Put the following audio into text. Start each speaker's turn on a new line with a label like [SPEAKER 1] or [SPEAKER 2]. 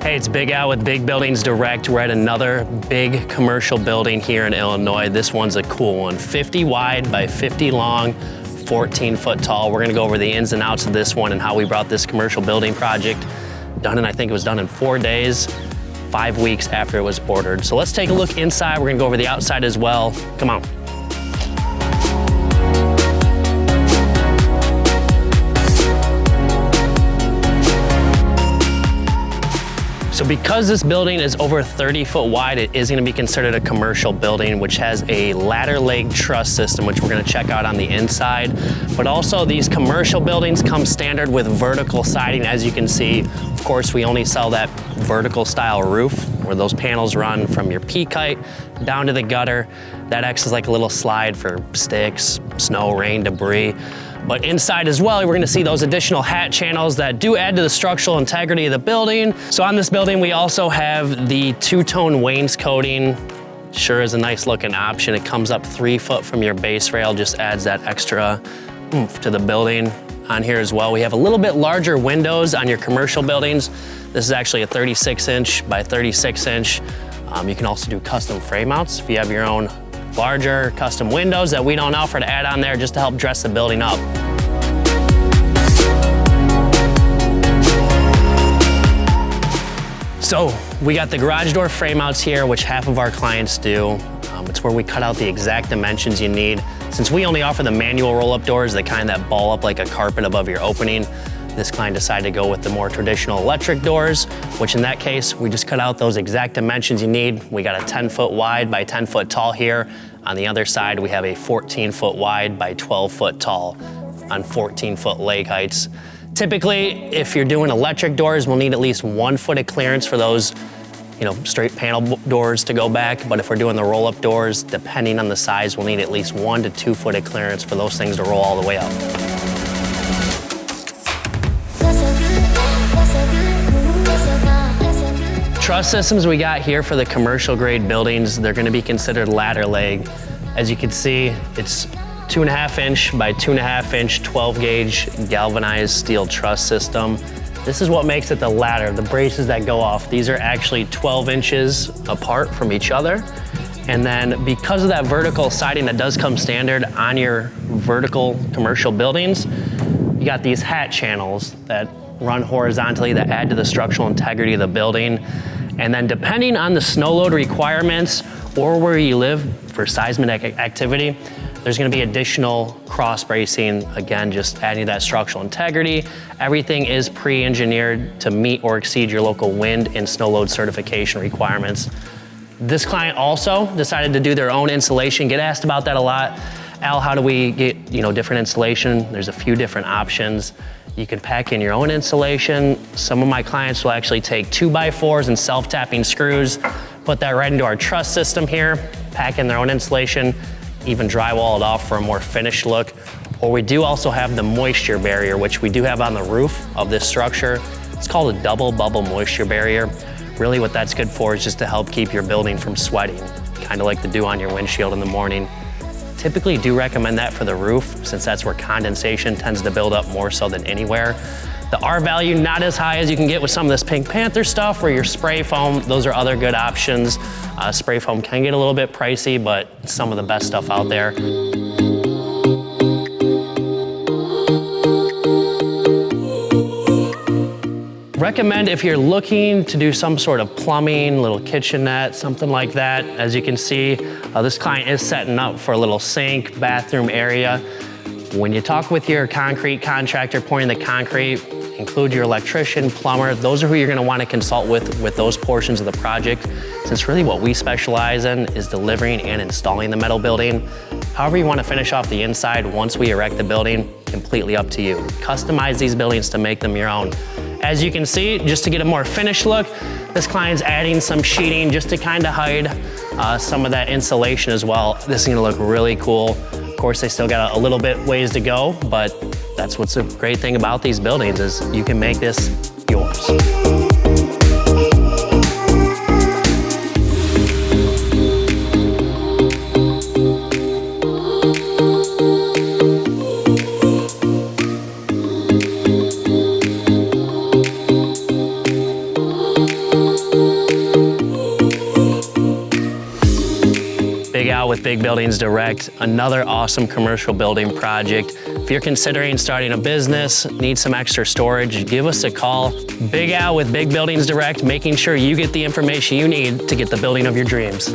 [SPEAKER 1] Hey, it's Big Al with Big Buildings Direct. We're at another big commercial building here in Illinois. This one's a cool one, 50 wide by 50 long, 14 foot tall. We're gonna go over the ins and outs of this one and how we brought this commercial building project done, and I think it was done in 4 days, 5 weeks after it was ordered. So let's take a look inside. We're gonna go over the outside as well. Come on. So because this building is over 30 foot wide, it is gonna be considered a commercial building, which has a ladder leg truss system, which we're gonna check out on the inside. But also these commercial buildings come standard with vertical siding, as you can see. Of course, we only sell that vertical style roof where those panels run from your peak height down to the gutter. That acts as like a little slide for sticks, snow, rain, debris. But inside as well, we're gonna see those additional hat channels that do add to the structural integrity of the building. So on this building, we also have the two-tone wainscoting. Sure is a nice looking option. It comes up 3 foot from your base rail, just adds that extra oomph to the building. On here as well, we have a little bit larger windows on your commercial buildings. This is actually a 36 inch by 36 inch. You can also do custom frame mounts if you have your own larger custom windows that we don't offer to add on there just to help dress the building up. So we got the garage door frame outs here, which half of our clients do. It's where we cut out the exact dimensions you need. Since we only offer the manual roll-up doors, the kind that ball up like a carpet above your opening, this client decided to go with the more traditional electric doors, which in that case, we just cut out those exact dimensions you need. We got a 10 foot wide by 10 foot tall here. On the other side, we have a 14 foot wide by 12 foot tall on 14 foot leg heights. Typically, if you're doing electric doors, we'll need at least 1 foot of clearance for those, straight panel doors to go back. But if we're doing the roll-up doors, depending on the size, we'll need at least 1 to 2 foot of clearance for those things to roll all the way up. Truss systems we got here for the commercial grade buildings, they're gonna be considered ladder leg. As you can see, it's 2.5 inch by 2.5 inch 12 gauge galvanized steel truss system. This is what makes it the ladder, the braces that go off. These are actually 12 inches apart from each other. And then because of that vertical siding that does come standard on your vertical commercial buildings, you got these hat channels that run horizontally that add to the structural integrity of the building. And then depending on the snow load requirements or where you live for seismic activity, there's gonna be additional cross bracing, again, just adding to that structural integrity. Everything is pre-engineered to meet or exceed your local wind and snow load certification requirements. This client also decided to do their own insulation. Get asked about that a lot. Al, how do we get different insulation? There's a few different options. You can pack in your own insulation. Some of my clients will actually take 2x4s and self-tapping screws, put that right into our truss system here, pack in their own insulation, even drywall it off for a more finished look. Or we do also have the moisture barrier, which we do have on the roof of this structure. It's called a double bubble moisture barrier. Really what that's good for is just to help keep your building from sweating, kind of like the dew on your windshield in the morning. Typically do recommend that for the roof, since that's where condensation tends to build up more so than anywhere. The R value, not as high as you can get with some of this Pink Panther stuff or your spray foam. Those are other good options. Spray foam can get a little bit pricey, but it's some of the best stuff out there. Recommend if you're looking to do some sort of plumbing, little kitchenette, something like that. As you can see, this client is setting up for a little sink, bathroom area. When you talk with your concrete contractor pouring the concrete, include your electrician, plumber. Those are who you're gonna wanna consult with those portions of the project, since really what we specialize in is delivering and installing the metal building. However you wanna finish off the inside once we erect the building, completely up to you. Customize these buildings to make them your own. As you can see, just to get a more finished look, this client's adding some sheeting just to kind of hide some of that insulation as well. This is gonna look really cool. Of course, they still got a little bit ways to go, but that's what's a great thing about these buildings is you can make this yours. with Big Buildings Direct, another awesome commercial building project. If you're considering starting a business, need some extra storage, give us a call. Big Al with Big Buildings Direct, making sure you get the information you need to get the building of your dreams.